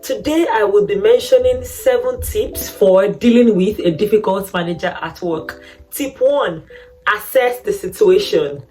Today I will be mentioning 7 tips for dealing with a difficult manager at work. Tip 1, assess the situation.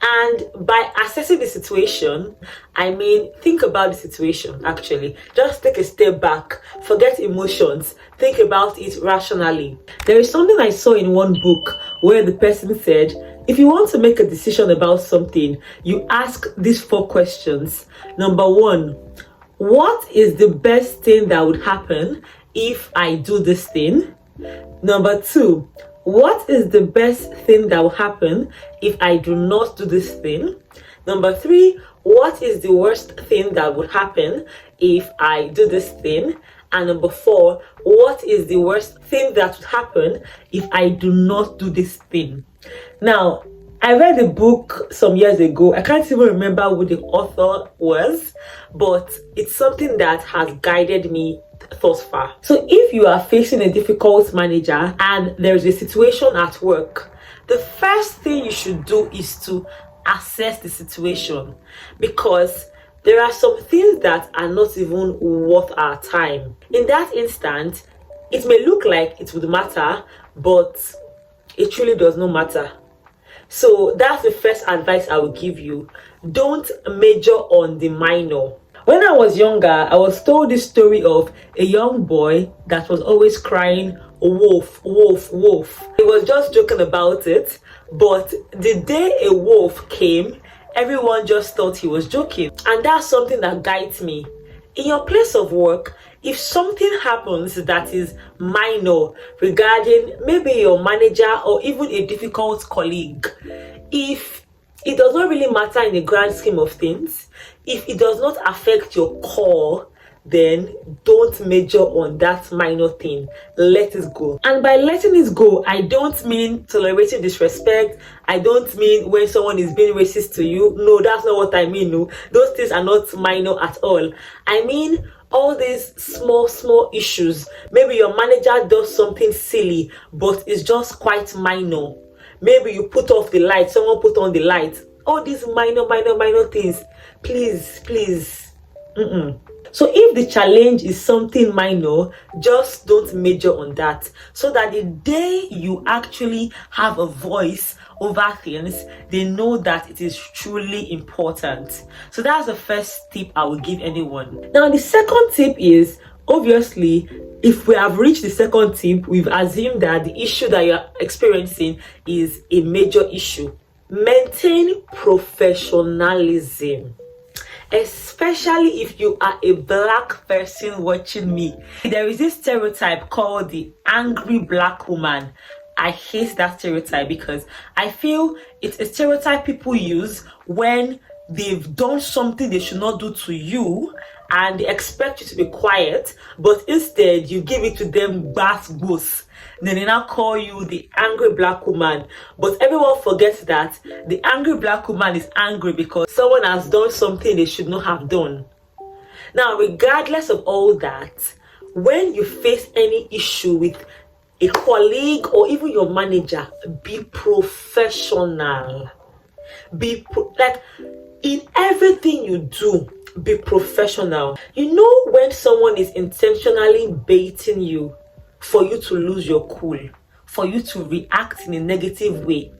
And by assessing the situation, I mean think about the situation actually. Just take a step back, forget emotions, think about it rationally. There is something I saw in one book where the person said, if you want to make a decision about something, you ask these 4 questions. Number 1, what is the best thing that would happen if I do this thing? Number 2, what is the best thing that will happen if I do not do this thing? Number 3, what is the worst thing that would happen if I do this thing? And number 4, what is the worst thing that would happen if I do not do this thing? Now, I read a book some years ago. I can't even remember who the author was, but it's something that has guided me thus far. So if you are facing a difficult manager and there's a situation at work, the first thing you should do is to assess the situation, because there are some things that are not even worth our time. In that instant, it may look like it would matter, but it truly does not matter. So that's the first advice I will give you. Don't major on the minor. When I was younger, I was told this story of a young boy that was always crying, wolf, wolf, wolf. He was just joking about it, but the day a wolf came, everyone just thought he was joking. And that's something that guides me. In your place of work, if something happens that is minor regarding maybe your manager or even a difficult colleague, if it does not really matter in the grand scheme of things, if it does not affect your core, then don't major on that minor thing. Let it go. And by letting it go, I don't mean tolerating disrespect. I don't mean when someone is being racist to you. No, that's not what I mean. No, those things are not minor at all. I mean all these small issues. Maybe your manager does something silly, but it's just quite minor. Maybe you put off the light, someone put on the light. All these minor things. Please. So if the challenge is something minor, just don't major on that, so that the day you actually have a voice over things, they know that it is truly important. So that's the first tip I will give anyone. Now the second tip is, obviously, if we have reached the second tip, we've assumed that the issue that you're experiencing is a major issue. Maintain professionalism, especially if you are a black person watching me. There is this stereotype called the angry black woman. I hate that stereotype because I feel it's a stereotype people use when they've done something they should not do to you and they expect you to be quiet, but instead you give it to them bass goose. Then they now call you the angry black woman. But everyone forgets that the angry black woman is angry because someone has done something they should not have done. Now, regardless of all that, when you face any issue with a colleague or even your manager, be professional. Like in everything you do, be professional. You know when someone is intentionally baiting you for you to lose your cool, for you to react in a negative way,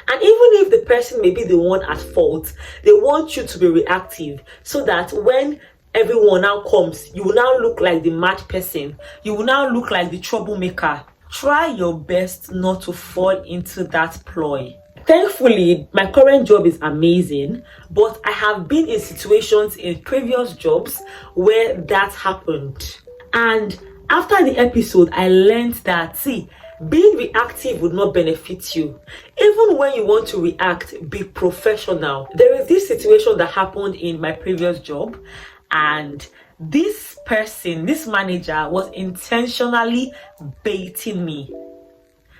and even if the person may be the one at fault, they want you to be reactive so that when everyone now comes, you will now look like the mad person, you will now look like the troublemaker. Try your best not to fall into that ploy. Thankfully, my current job is amazing, but I have been in situations in previous jobs where that happened. And after the episode, I learned that, being reactive would not benefit you. Even when you want to react, be professional. There is this situation that happened in my previous job, and this person, this manager, was intentionally baiting me.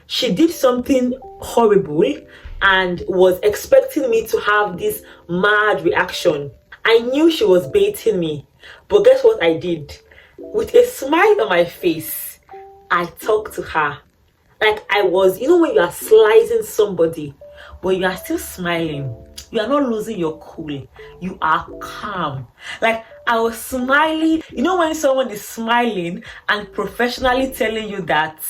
She did something horrible and was expecting me to have this mad reaction. I knew she was baiting me, but guess what I did? With a smile on my face, I talked to her. Like I was, when you are slicing somebody, but you are still smiling. You are not losing your cool. You are calm. Like, I was smiling. You know when someone is smiling and professionally telling you that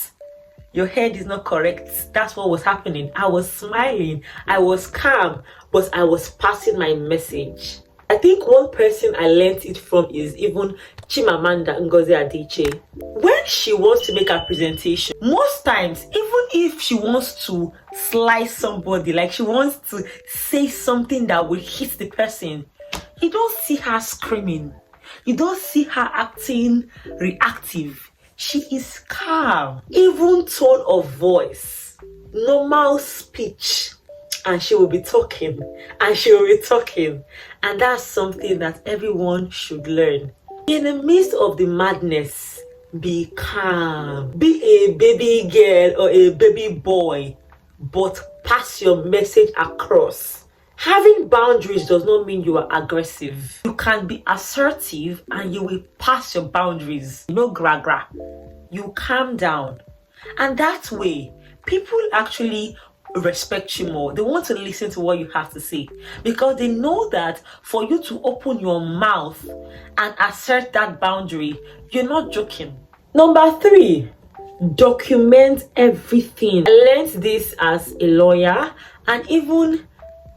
your head is not correct? That's what was happening. I was smiling. I was calm, but I was passing my message. I think one person I learned it from is even Chimamanda Ngozi Adichie. When she wants to make a presentation, most times, even if she wants to slice somebody, like she wants to say something that will hit the person, you don't see her screaming. You don't see her acting reactive. She is calm. Even tone of voice, normal speech, and she will be talking, and she will be talking. And that's something that everyone should learn. In the midst of the madness, be calm. Be a baby girl or a baby boy, but pass your message across. Having boundaries does not mean you are aggressive. You can be assertive and you will pass your boundaries. No gra-gra. You calm down. And that way, people actually respect you more. They want to listen to what you have to say, because they know that for you to open your mouth and assert that boundary, you're not joking. Number 3, document everything. I learned this as a lawyer, and even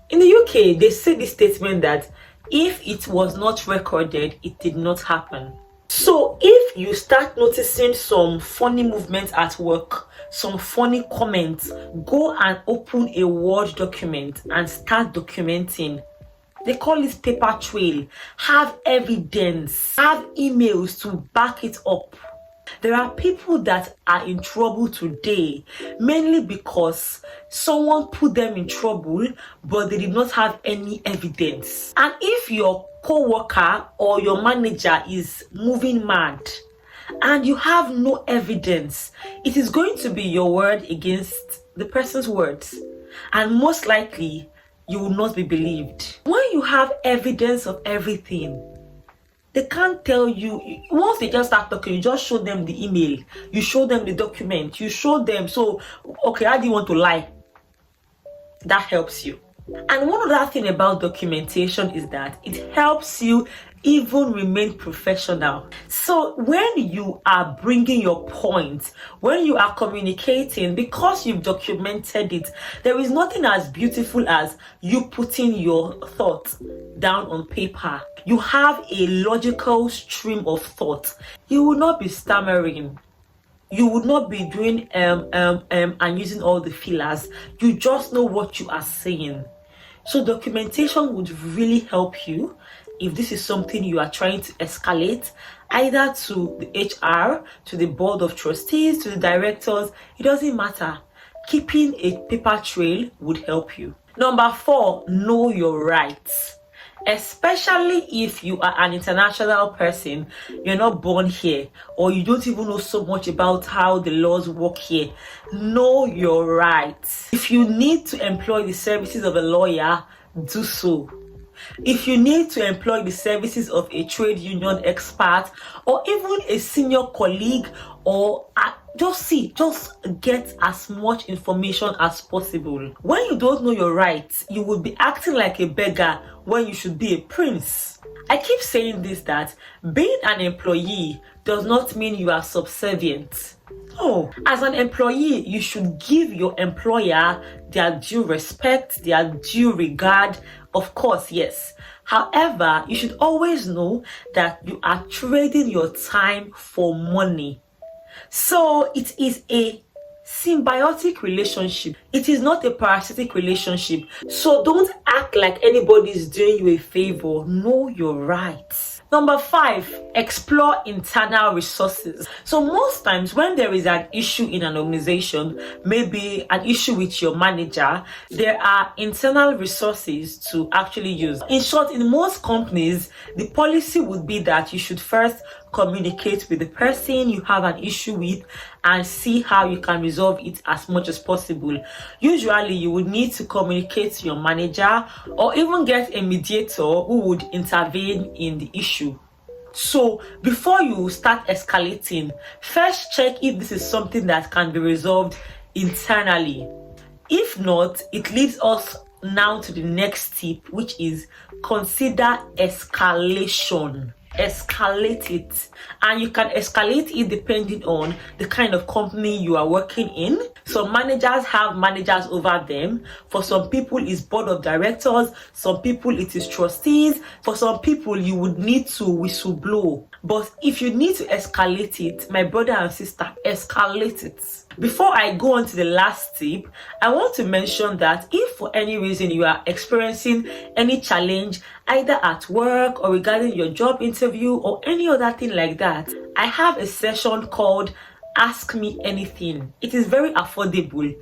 in the UK, they say this statement that if it was not recorded, it did not happen. So if you start noticing some funny movements at work, some funny comments, go and open a Word document and start documenting. They call it paper trail. Have evidence, have emails to back it up. There are people that are in trouble today mainly because someone put them in trouble, but they did not have any evidence. And if your co-worker or your manager is moving mad and you have no evidence, it is going to be your word against the person's words, and most likely you will not be believed. When you have evidence of everything, they can't tell you. Once they just start talking, you just show them the email, you show them the document, you show them. So okay, how do you want to lie? That helps you. And one other thing about documentation is that it helps you even remain professional. So when you are bringing your point, when you are communicating, because you've documented it, there is nothing as beautiful as you putting your thoughts down on paper. You have a logical stream of thought. You will not be stammering. You would not be doing and using all the fillers. You just know what you are saying. So documentation would really help you if this is something you are trying to escalate, either to the HR, to the board of trustees, to the directors. It doesn't matter. Keeping a paper trail would help you. Number 4, know your rights. Especially if you are an international person, you're not born here, or you don't even know so much about how the laws work here. Know your rights. If you need to employ the services of a lawyer, do so. If you need to employ the services of a trade union expert or even a senior colleague, or just get as much information as possible. When you don't know your rights, you will be acting like a beggar when you should be a prince. I keep saying this, that being an employee does not mean you are subservient. No, as an employee, you should give your employer their due respect, their due regard. Of course, yes. However, you should always know that you are trading your time for money. So it is a symbiotic relationship. It is not a parasitic relationship. So don't act like anybody is doing you a favor. Know your rights. Number 5, explore internal resources. So most times when there is an issue in an organization, maybe an issue with your manager, there are internal resources to actually use. In short, in most companies, the policy would be that you should first communicate with the person you have an issue with and see how you can resolve it as much as possible. Usually you would need to communicate to your manager or even get a mediator who would intervene in the issue. So before you start escalating, first check if this is something that can be resolved internally. If not, it leaves us now to the next tip, which is consider escalation. Escalate it, and you can escalate it depending on the kind of company you are working in. Some managers have managers over them. For some people it's board of directors, some people it is trustees, for some people you would need to whistleblow. But if you need to escalate it, my brother and sister, escalate it. Before I go on to the last tip, I want to mention that if for any reason you are experiencing any challenge, either at work or regarding your job interview or any other thing like that, I have a session called Ask Me Anything. It is very affordable.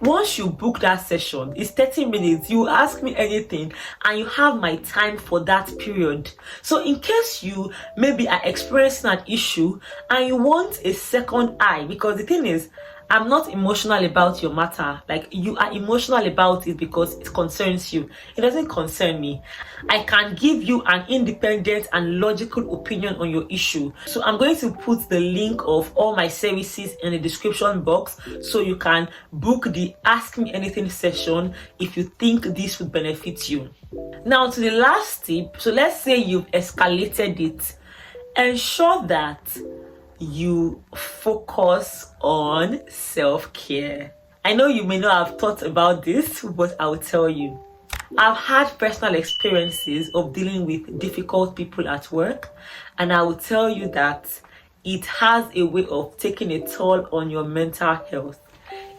Once you book that session, it's 30 minutes. You ask me anything and you have my time for that period. So in case you maybe are experiencing an issue and you want a second eye, because the thing is, I'm not emotional about your matter. Like, you are emotional about it because it concerns you. It doesn't concern me. I can give you an independent and logical opinion on your issue. So I'm going to put the link of all my services in the description box so you can book the Ask Me Anything session if you think this would benefit you. Now to the last tip. So let's say you've escalated it. Ensure that you focus on self-care. I know you may not have thought about this, but I'll tell you. I've had personal experiences of dealing with difficult people at work, and I will tell you that it has a way of taking a toll on your mental health.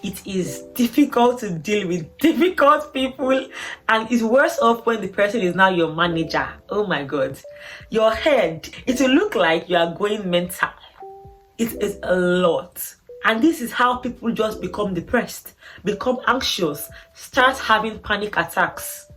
It is difficult to deal with difficult people, and it's worse off when the person is now your manager. Oh my God. Your head, it will look like you are going mental. It is a lot. And this is how people just become depressed, become anxious, start having panic attacks.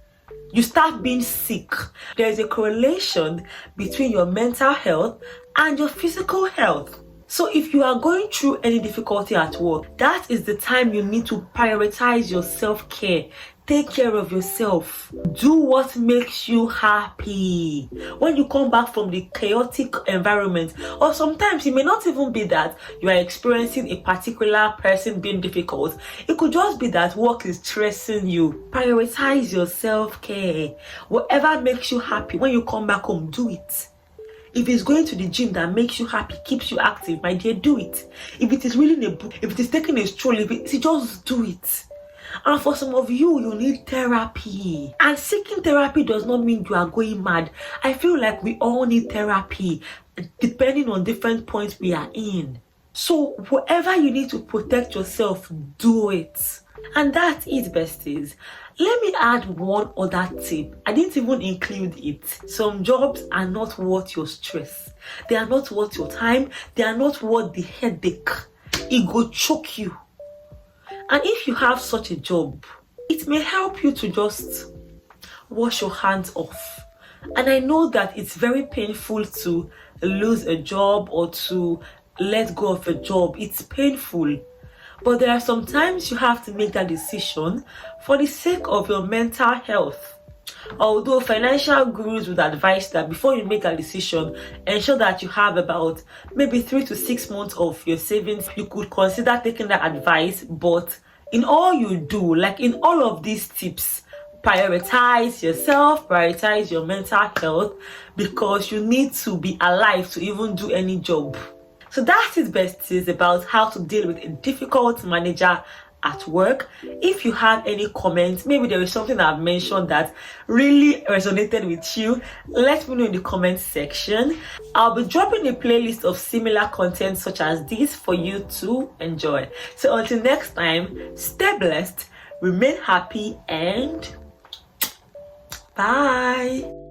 You start being sick. There is a correlation between your mental health and your physical health. So if you are going through any difficulty at work, that is the time you need to prioritize your self-care. Take care of yourself. Do what makes you happy. When you come back from the chaotic environment, or sometimes it may not even be that you are experiencing a particular person being difficult. It could just be that work is stressing you. Prioritize your self-care. Whatever makes you happy, when you come back home, do it. If it's going to the gym that makes you happy, keeps you active, my dear, do it. If it is reading a book, if it is taking a stroll, just do it. And for some of you, you need therapy. And seeking therapy does not mean you are going mad. I feel like we all need therapy, depending on different points we are in. So whatever you need to protect yourself, do it. And that's it, besties. Let me add one other tip. I didn't even include it. Some jobs are not worth your stress. They are not worth your time. They are not worth the headache. It go choke you. And if you have such a job, it may help you to just wash your hands off. And I know that it's very painful to lose a job or to let go of a job. It's painful. But there are some times you have to make that decision for the sake of your mental health. Although financial gurus would advise that before you make a decision, ensure that you have about maybe 3 to 6 months of your savings. You could consider taking that advice, but in all you do, like in all of these tips, prioritize yourself, prioritize your mental health, because you need to be alive to even do any job. So that's it, besties, about how to deal with a difficult manager at work. If you have any comments, maybe there is something I've mentioned that really resonated with you, let me know in the comment section. I'll be dropping a playlist of similar content such as this for you to enjoy. So until next time, stay blessed, remain happy, and bye.